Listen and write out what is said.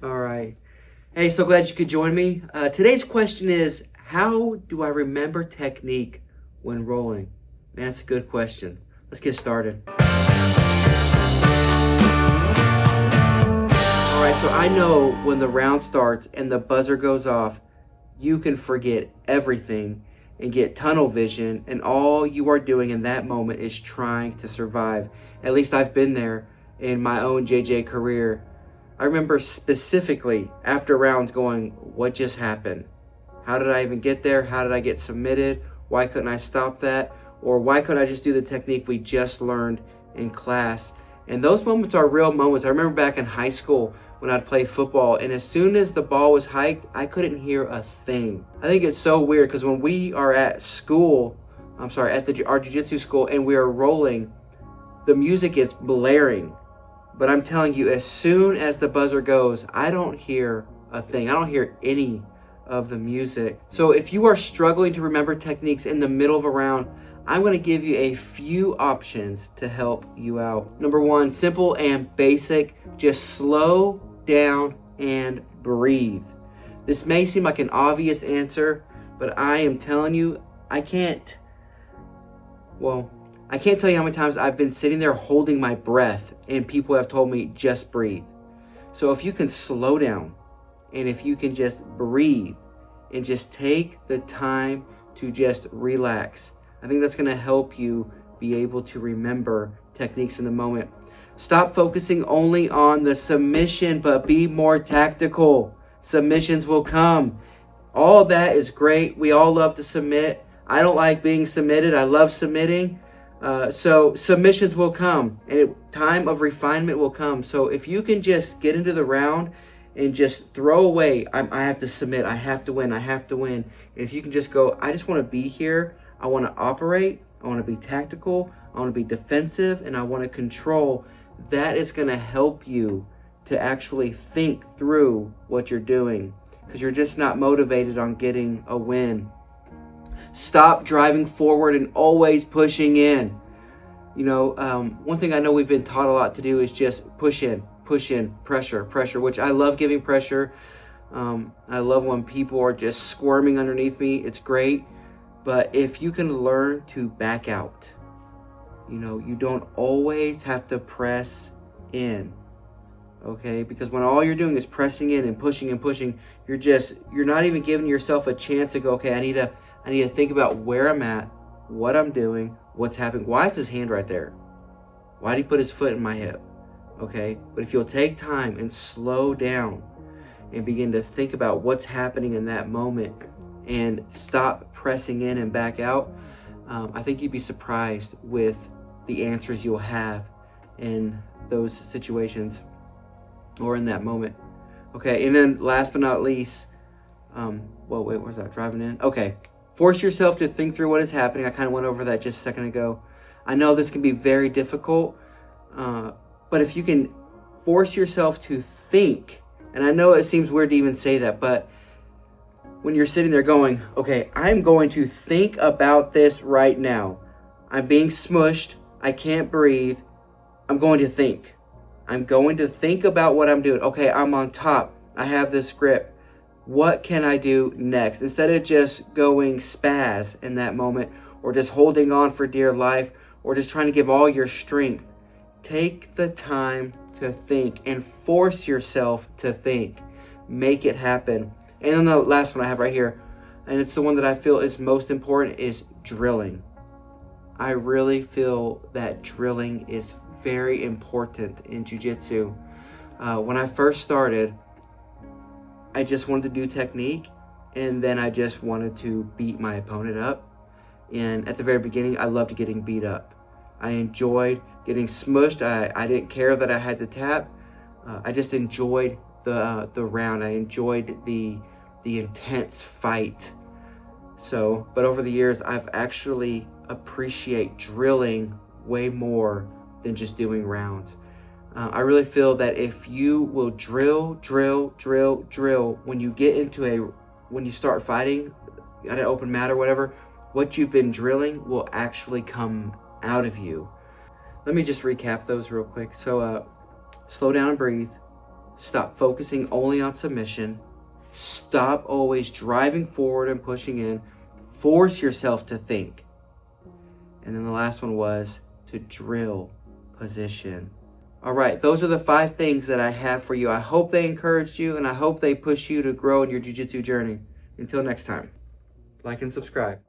All right. Hey, so glad you could join me. Today's question is, how do I remember technique when rolling? Man, that's a good question. Let's get started. All right, so I know when the round starts and the buzzer goes off, you can forget everything and get tunnel vision, and all you are doing in that moment is trying to survive. At least I've been there in my own JJ career. I remember specifically after rounds going, what just happened? How did I even get there? How did I get submitted? Why couldn't I stop that? Or why couldn't I just do the technique we just learned in class? And those moments are real moments. I remember back in high school when I'd play football, and as soon as the ball was hiked, I couldn't hear a thing. I think it's so weird because when we are at school, at our jiu-jitsu school, and we are rolling, the music is blaring. But I'm telling you, as soon as the buzzer goes, I don't hear a thing. I don't hear any of the music. So if you are struggling to remember techniques in the middle of a round, I'm going to give you a few options to help you out. Number one, simple and basic, just slow down and breathe. This may seem like an obvious answer, but I am telling you, I can't tell you how many times I've been sitting there holding my breath and people have told me, just breathe. So if you can slow down and if you can just breathe and just take the time to just relax, I think that's going to help you be able to remember techniques in the moment. Stop focusing only on the submission, but be more tactical. Submissions will come. All that is great. We all love to submit. I don't like being submitted. I love submitting. So submissions will come, and time of refinement will come. So if you can just get into the round and just throw away, I have to submit, I have to win. And if you can just go, I just want to be here. I want to operate. I want to be tactical. I want to be defensive, and I want to control. That is going to help you to actually think through what you're doing, because you're just not motivated on getting a win. Stop driving forward and always pushing in. One thing I know we've been taught a lot to do is just push in, pressure, which I love giving pressure. I love when people are just squirming underneath me. It's great. But if you can learn to back out, you don't always have to press in. Okay? Because when all you're doing is pressing in and pushing, you're not even giving yourself a chance to go, okay, I need to think about where I'm at, what I'm doing, what's happening. Why is his hand right there? Why did he put his foot in my hip? Okay? But if you'll take time and slow down and begin to think about what's happening in that moment and stop pressing in and back out, I think you'd be surprised with the answers you'll have in those situations or in that moment. Okay, and then last but not least, where's that? Driving in? Okay. Force yourself to think through what is happening. I kind of went over that just a second ago. I know this can be very difficult, but if you can force yourself to think, and I know it seems weird to even say that, but when you're sitting there going, okay, I'm going to think about this right now. I'm being smushed. I can't breathe. I'm going to think. I'm going to think about what I'm doing. Okay, I'm on top. I have this grip. What can I do next? Instead of just going spaz in that moment, or just holding on for dear life, or just trying to give all your strength, take the time to think and force yourself to think. Make it happen. And then the last one I have right here, and it's the one that I feel is most important, is drilling. I really feel that drilling is very important in jiu-jitsu. When I first started, I just wanted to do technique, and then I just wanted to beat my opponent up. And at the very beginning, I loved getting beat up. I enjoyed getting smushed. I didn't care that I had to tap. I just enjoyed the round. I enjoyed the intense fight. But over the years, I've actually appreciate drilling way more than just doing rounds. I really feel that if you will drill, when you start fighting at an open mat or whatever, what you've been drilling will actually come out of you. Let me just recap those real quick. So slow down and breathe. Stop focusing only on submission. Stop always driving forward and pushing in. Force yourself to think. And then the last one was to drill position. All right, those are the 5 things that I have for you. I hope they encouraged you, and I hope they push you to grow in your jiu-jitsu journey. Until next time, like and subscribe.